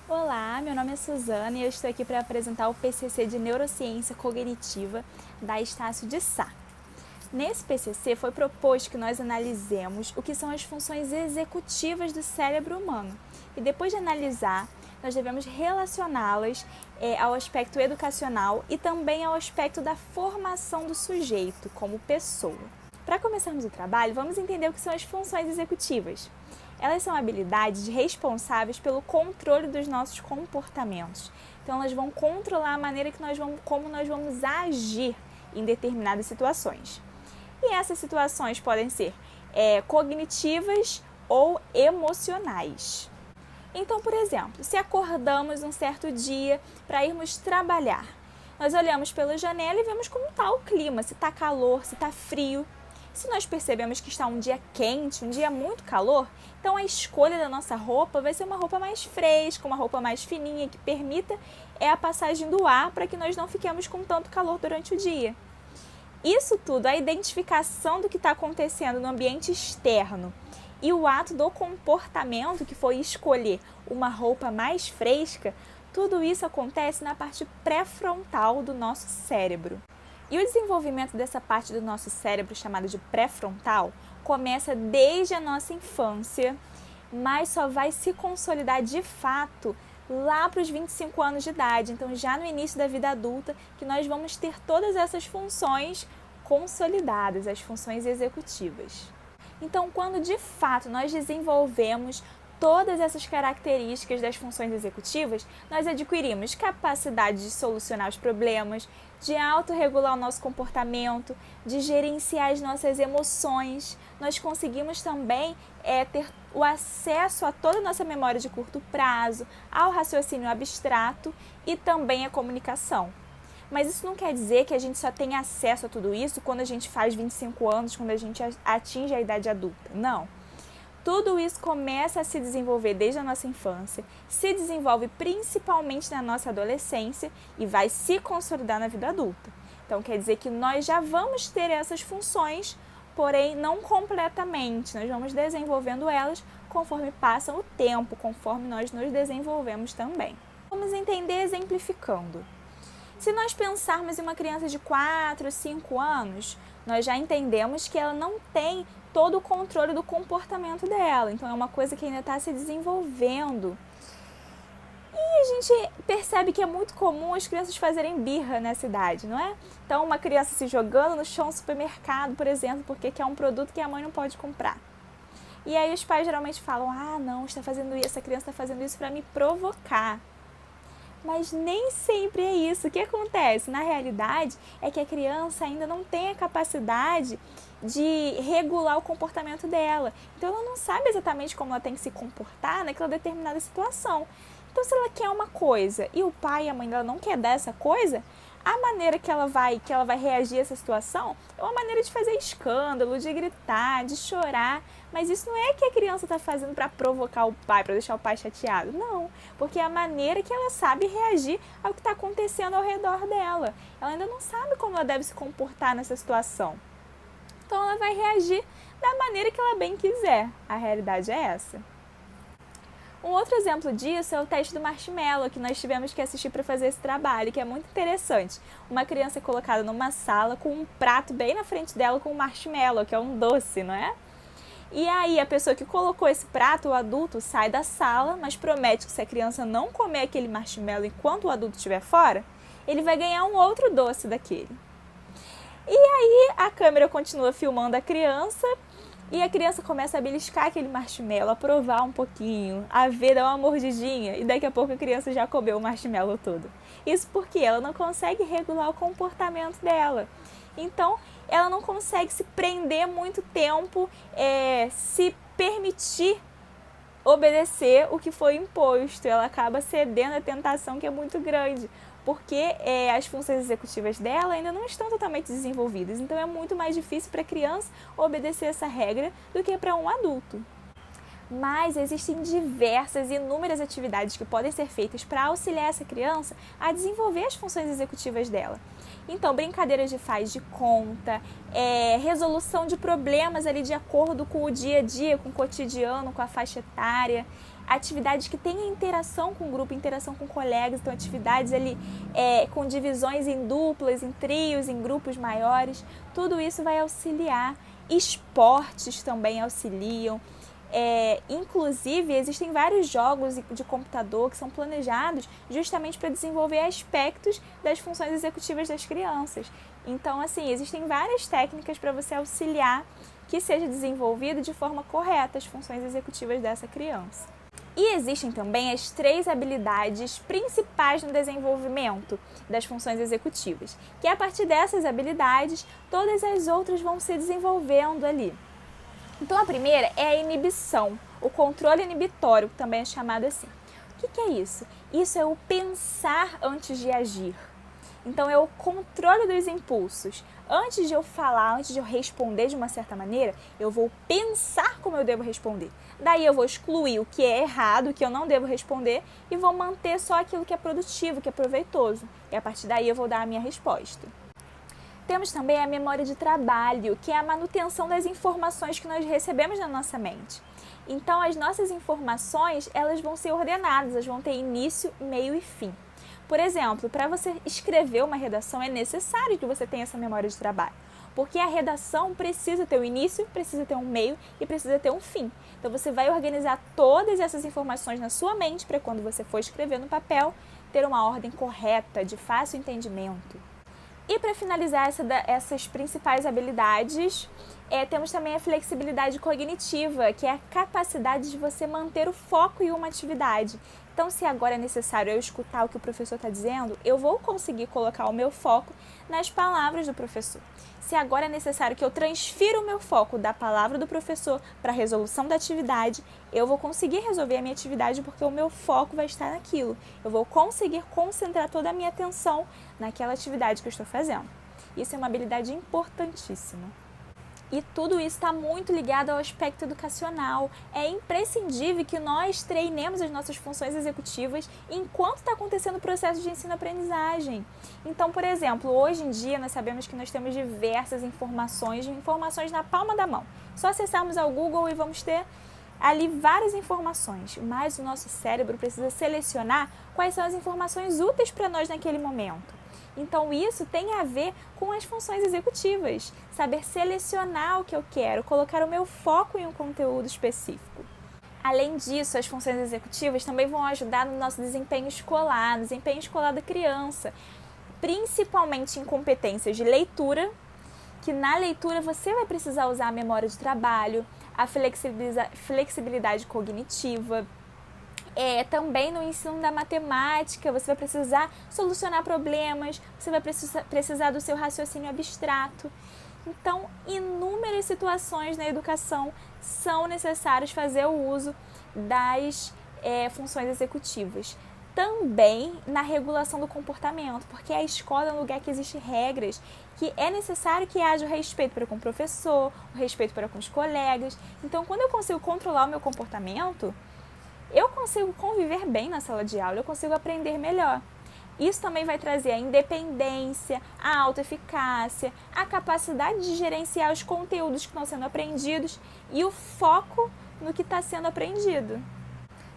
Olá, meu nome é Suzana e eu estou aqui para apresentar o PCC de Neurociência Cognitiva da Estácio de Sá. Nesse PCC foi proposto que nós analisemos o que são as funções executivas do cérebro humano e depois de analisar, nós devemos relacioná-las ao aspecto educacional e também ao aspecto da formação do sujeito como pessoa. Para começarmos o trabalho, vamos entender o que são as funções executivas. Elas são habilidades responsáveis pelo controle dos nossos comportamentos. Então, elas vão controlar a maneira como nós vamos agir em determinadas situações. E essas situações podem ser cognitivas ou emocionais. Então, por exemplo, se acordamos um certo dia para irmos trabalhar, nós olhamos pela janela e vemos como está o clima, se está calor, se está frio. Se nós percebemos que está um dia quente, um dia muito calor, então a escolha da nossa roupa vai ser uma roupa mais fresca, uma roupa mais fininha, que permita a passagem do ar para que nós não fiquemos com tanto calor durante o dia. Isso tudo, a identificação do que está acontecendo no ambiente externo e o ato do comportamento, que foi escolher uma roupa mais fresca, tudo isso acontece na parte pré-frontal do nosso cérebro. E o desenvolvimento dessa parte do nosso cérebro, chamada de pré-frontal, começa desde a nossa infância, mas só vai se consolidar de fato lá para os 25 anos de idade. Então, já no início da vida adulta, que nós vamos ter todas essas funções consolidadas, as funções executivas. Então, quando de fato nós desenvolvemos todas essas características das funções executivas, nós adquirimos capacidade de solucionar os problemas, de autorregular o nosso comportamento, de gerenciar as nossas emoções. Nós conseguimos também ter o acesso a toda a nossa memória de curto prazo, ao raciocínio abstrato e também à comunicação. Mas isso não quer dizer que a gente só tem acesso a tudo isso quando a gente faz 25 anos, quando a gente atinge a idade adulta. Não. Tudo isso começa a se desenvolver desde a nossa infância, se desenvolve principalmente na nossa adolescência e vai se consolidar na vida adulta. Então, quer dizer que nós já vamos ter essas funções, porém não completamente. Nós vamos desenvolvendo elas conforme passa o tempo, conforme nós nos desenvolvemos também. Vamos entender exemplificando. Se nós pensarmos em uma criança de 4, 5 anos, nós já entendemos que ela não tem todo o controle do comportamento dela. Então, é uma coisa que ainda está se desenvolvendo. E a gente percebe que é muito comum as crianças fazerem birra nessa idade, não é? Então, uma criança se jogando no chão do supermercado, por exemplo, porque quer um produto que a mãe não pode comprar. E aí os pais geralmente falam, não, essa criança está fazendo isso para me provocar. Mas nem sempre é isso. O que acontece? Na realidade, é que a criança ainda não tem a capacidade de regular o comportamento dela. Então, ela não sabe exatamente como ela tem que se comportar naquela determinada situação. Então, se ela quer uma coisa e o pai e a mãe dela não quer dar essa coisa, a maneira que ela vai reagir a essa situação é uma maneira de fazer escândalo, de gritar, de chorar. Mas isso não é que a criança está fazendo para provocar o pai, para deixar o pai chateado. Não, porque é a maneira que ela sabe reagir ao que está acontecendo ao redor dela. Ela ainda não sabe como ela deve se comportar nessa situação. Então, ela vai reagir da maneira que ela bem quiser. A realidade é essa. Um outro exemplo disso é o teste do marshmallow, que nós tivemos que assistir para fazer esse trabalho, que é muito interessante. Uma criança é colocada numa sala com um prato bem na frente dela com um marshmallow, que é um doce, não é? E aí a pessoa que colocou esse prato, o adulto, sai da sala, mas promete que se a criança não comer aquele marshmallow enquanto o adulto estiver fora, ele vai ganhar um outro doce daquele. E aí a câmera continua filmando a criança e a criança começa a beliscar aquele marshmallow, a provar um pouquinho, a ver, dar uma mordidinha, e daqui a pouco a criança já comeu o marshmallow todo. Isso porque ela não consegue regular o comportamento dela. Então, ela não consegue se prender muito tempo, se permitir obedecer o que foi imposto. Ela acaba cedendo à tentação, que é muito grande, porque as funções executivas dela ainda não estão totalmente desenvolvidas. Então, é muito mais difícil para a criança obedecer essa regra do que para um adulto. mas existem diversas e inúmeras atividades que podem ser feitas para auxiliar essa criança a desenvolver as funções executivas dela. Então, brincadeiras de faz de conta, resolução de problemas ali de acordo com o dia a dia, com o cotidiano, com a faixa etária, atividades que têm interação com o grupo, interação com colegas, então atividades ali com divisões em duplas, em trios, em grupos maiores, tudo isso vai auxiliar. Esportes também auxiliam. Inclusive, existem vários jogos de computador que são planejados justamente para desenvolver aspectos das funções executivas das crianças. Então, assim, existem várias técnicas para você auxiliar que seja desenvolvido de forma correta as funções executivas dessa criança. E existem também as 3 habilidades principais no desenvolvimento das funções executivas, que a partir dessas habilidades, todas as outras vão se desenvolvendo ali. Então, a primeira é a inibição, o controle inibitório, que também é chamado assim. O que é isso? Isso é o pensar antes de agir. Então, é o controle dos impulsos. Antes de eu falar, antes de eu responder de uma certa maneira, eu vou pensar como eu devo responder. Daí eu vou excluir o que é errado, o que eu não devo responder, e vou manter só aquilo que é produtivo, que é proveitoso. E a partir daí eu vou dar a minha resposta. Temos também a memória de trabalho, que é a manutenção das informações que nós recebemos na nossa mente. Então, as nossas informações, elas vão ser ordenadas, elas vão ter início, meio e fim. Por exemplo, para você escrever uma redação, é necessário que você tenha essa memória de trabalho, porque a redação precisa ter um início, precisa ter um meio e precisa ter um fim. Então, você vai organizar todas essas informações na sua mente para quando você for escrever no papel, ter uma ordem correta, de fácil entendimento. E para finalizar essas principais habilidades, temos também a flexibilidade cognitiva, que é a capacidade de você manter o foco em uma atividade. Então, se agora é necessário eu escutar o que o professor está dizendo, eu vou conseguir colocar o meu foco nas palavras do professor. Se agora é necessário que eu transfira o meu foco da palavra do professor para a resolução da atividade, eu vou conseguir resolver a minha atividade porque o meu foco vai estar naquilo. Eu vou conseguir concentrar toda a minha atenção naquela atividade que eu estou fazendo. Isso é uma habilidade importantíssima. E tudo isso está muito ligado ao aspecto educacional. É imprescindível que nós treinemos as nossas funções executivas enquanto está acontecendo o processo de ensino-aprendizagem. Então, por exemplo, hoje em dia nós sabemos que nós temos diversas informações na palma da mão. Só acessarmos ao Google e vamos ter ali várias informações, mas o nosso cérebro precisa selecionar quais são as informações úteis para nós naquele momento. Então, isso tem a ver com as funções executivas, saber selecionar o que eu quero, colocar o meu foco em um conteúdo específico. Além disso, as funções executivas também vão ajudar no nosso desempenho escolar da criança, principalmente em competências de leitura, que na leitura você vai precisar usar a memória de trabalho, a flexibilidade cognitiva. Também no ensino da matemática, você vai precisar solucionar problemas, você vai precisar do seu raciocínio abstrato. Então, inúmeras situações na educação são necessárias fazer o uso das funções executivas. Também na regulação do comportamento, porque a escola é um lugar que existem regras, que é necessário que haja o respeito para com o professor, o respeito para com os colegas. Então, quando eu consigo controlar o meu comportamento, eu consigo conviver bem na sala de aula, eu consigo aprender melhor. Isso também vai trazer a independência, a autoeficácia, a capacidade de gerenciar os conteúdos que estão sendo aprendidos e o foco no que está sendo aprendido.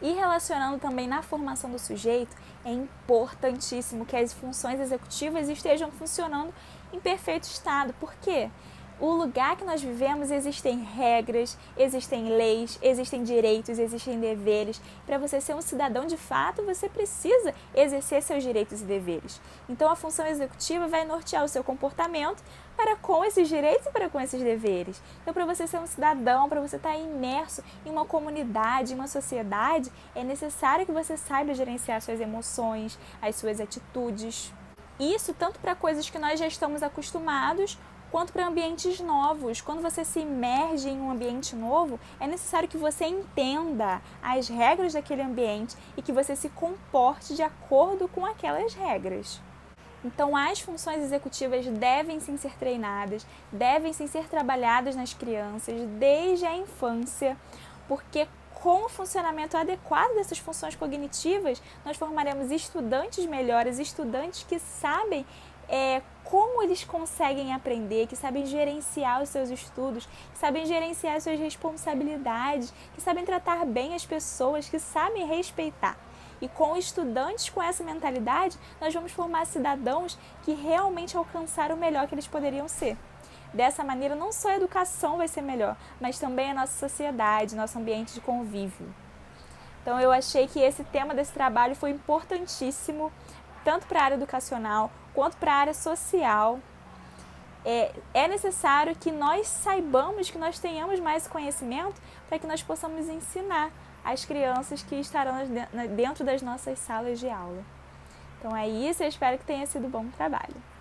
E relacionando também na formação do sujeito, é importantíssimo que as funções executivas estejam funcionando em perfeito estado. Por quê? O lugar que nós vivemos existem regras, existem leis, existem direitos, existem deveres. Para você ser um cidadão de fato, você precisa exercer seus direitos e deveres. Então, a função executiva vai nortear o seu comportamento para com esses direitos e para com esses deveres. Então, para você ser um cidadão, para você estar imerso em uma comunidade, em uma sociedade, é necessário que você saiba gerenciar suas emoções, as suas atitudes. Isso tanto para coisas que nós já estamos acostumados, quanto para ambientes novos. Quando você se imerge em um ambiente novo, é necessário que você entenda as regras daquele ambiente e que você se comporte de acordo com aquelas regras. Então, as funções executivas devem sim ser treinadas, devem sim ser trabalhadas nas crianças desde a infância, porque com o funcionamento adequado dessas funções cognitivas, nós formaremos estudantes melhores, estudantes que sabem como eles conseguem aprender, que sabem gerenciar os seus estudos, que sabem gerenciar as suas responsabilidades, que sabem tratar bem as pessoas, que sabem respeitar. E com estudantes com essa mentalidade, nós vamos formar cidadãos que realmente alcançaram o melhor que eles poderiam ser. Dessa maneira, não só a educação vai ser melhor, mas também a nossa sociedade, nosso ambiente de convívio. Então, eu achei que esse tema desse trabalho foi importantíssimo, tanto para a área educacional quanto para a área social. É necessário que nós saibamos, que nós tenhamos mais conhecimento para que nós possamos ensinar as crianças que estarão dentro das nossas salas de aula. Então é isso, eu espero que tenha sido um bom trabalho.